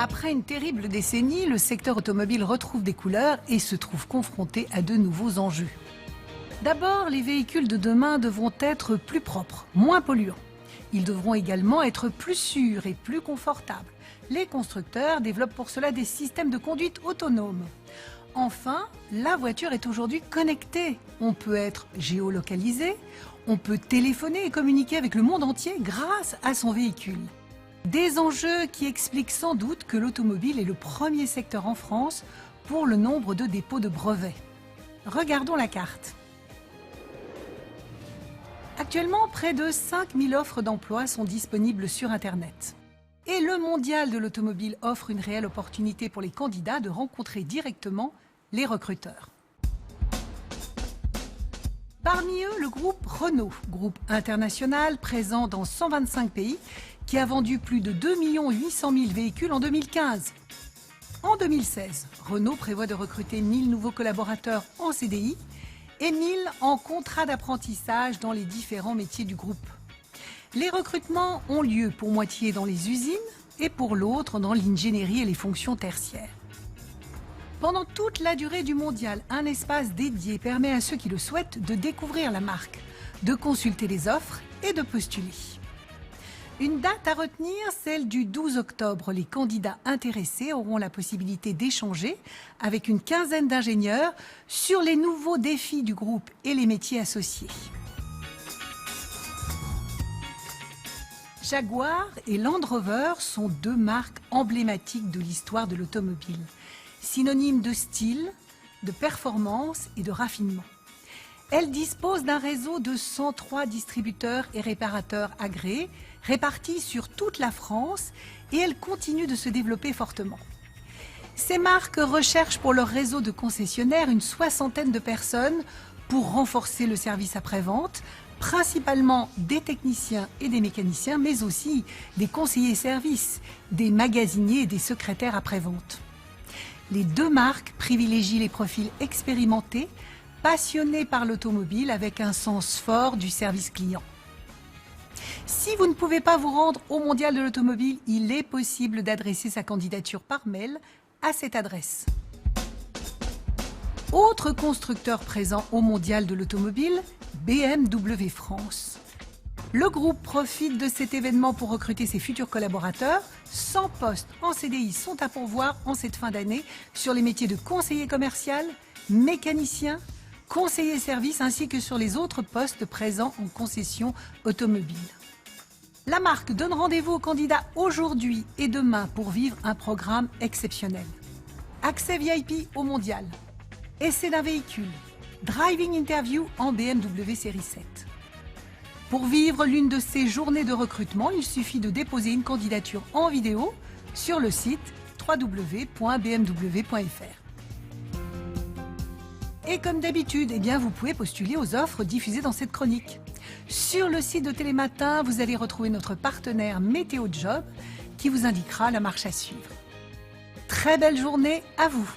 Après une terrible décennie, le secteur automobile retrouve des couleurs et se trouve confronté à de nouveaux enjeux. D'abord, les véhicules de demain devront être plus propres, moins polluants. Ils devront également être plus sûrs et plus confortables. Les constructeurs développent pour cela des systèmes de conduite autonomes. Enfin, la voiture est aujourd'hui connectée. On peut être géolocalisé, on peut téléphoner et communiquer avec le monde entier grâce à son véhicule. Des enjeux qui expliquent sans doute que l'automobile est le premier secteur en France pour le nombre de dépôts de brevets. Regardons la carte. Actuellement, près de 5000 offres d'emploi sont disponibles sur Internet. Et le mondial de l'automobile offre une réelle opportunité pour les candidats de rencontrer directement les recruteurs. Parmi eux, le groupe Renault, groupe international présent dans 125 pays, qui a vendu plus de 2 800 000 véhicules en 2015. En 2016, Renault prévoit de recruter 1000 nouveaux collaborateurs en CDI et 1000 en contrat d'apprentissage dans les différents métiers du groupe. Les recrutements ont lieu pour moitié dans les usines et pour l'autre dans l'ingénierie et les fonctions tertiaires. Pendant toute la durée du mondial, un espace dédié permet à ceux qui le souhaitent de découvrir la marque, de consulter les offres et de postuler. Une date à retenir, celle du 12 octobre. Les candidats intéressés auront la possibilité d'échanger avec une quinzaine d'ingénieurs sur les nouveaux défis du groupe et les métiers associés. Jaguar et Land Rover sont deux marques emblématiques de l'histoire de l'automobile, synonymes de style, de performance et de raffinement. Elles disposent d'un réseau de 103 distributeurs et réparateurs agréés, répartis sur toute la France, et elles continuent de se développer fortement. Ces marques recherchent pour leur réseau de concessionnaires une soixantaine de personnes pour renforcer le service après-vente, principalement des techniciens et des mécaniciens, mais aussi des conseillers services, des magasiniers et des secrétaires après-vente. Les deux marques privilégient les profils expérimentés, passionnés par l'automobile avec un sens fort du service client. Si vous ne pouvez pas vous rendre au Mondial de l'automobile, il est possible d'adresser sa candidature par mail à cette adresse. Autre constructeur présent au Mondial de l'automobile, BMW France. Le groupe profite de cet événement pour recruter ses futurs collaborateurs. 100 postes en CDI sont à pourvoir en cette fin d'année sur les métiers de conseiller commercial, mécanicien, conseiller service ainsi que sur les autres postes présents en concession automobile. La marque donne rendez-vous aux candidats aujourd'hui et demain pour vivre un programme exceptionnel. Accès VIP au Mondial, essai d'un véhicule, driving interview en BMW série 7. Pour vivre l'une de ces journées de recrutement, il suffit de déposer une candidature en vidéo sur le site www.bmw.fr. Et comme d'habitude, vous pouvez postuler aux offres diffusées dans cette chronique. Sur le site de Télématin, vous allez retrouver notre partenaire Météo Job qui vous indiquera la marche à suivre. Très belle journée à vous!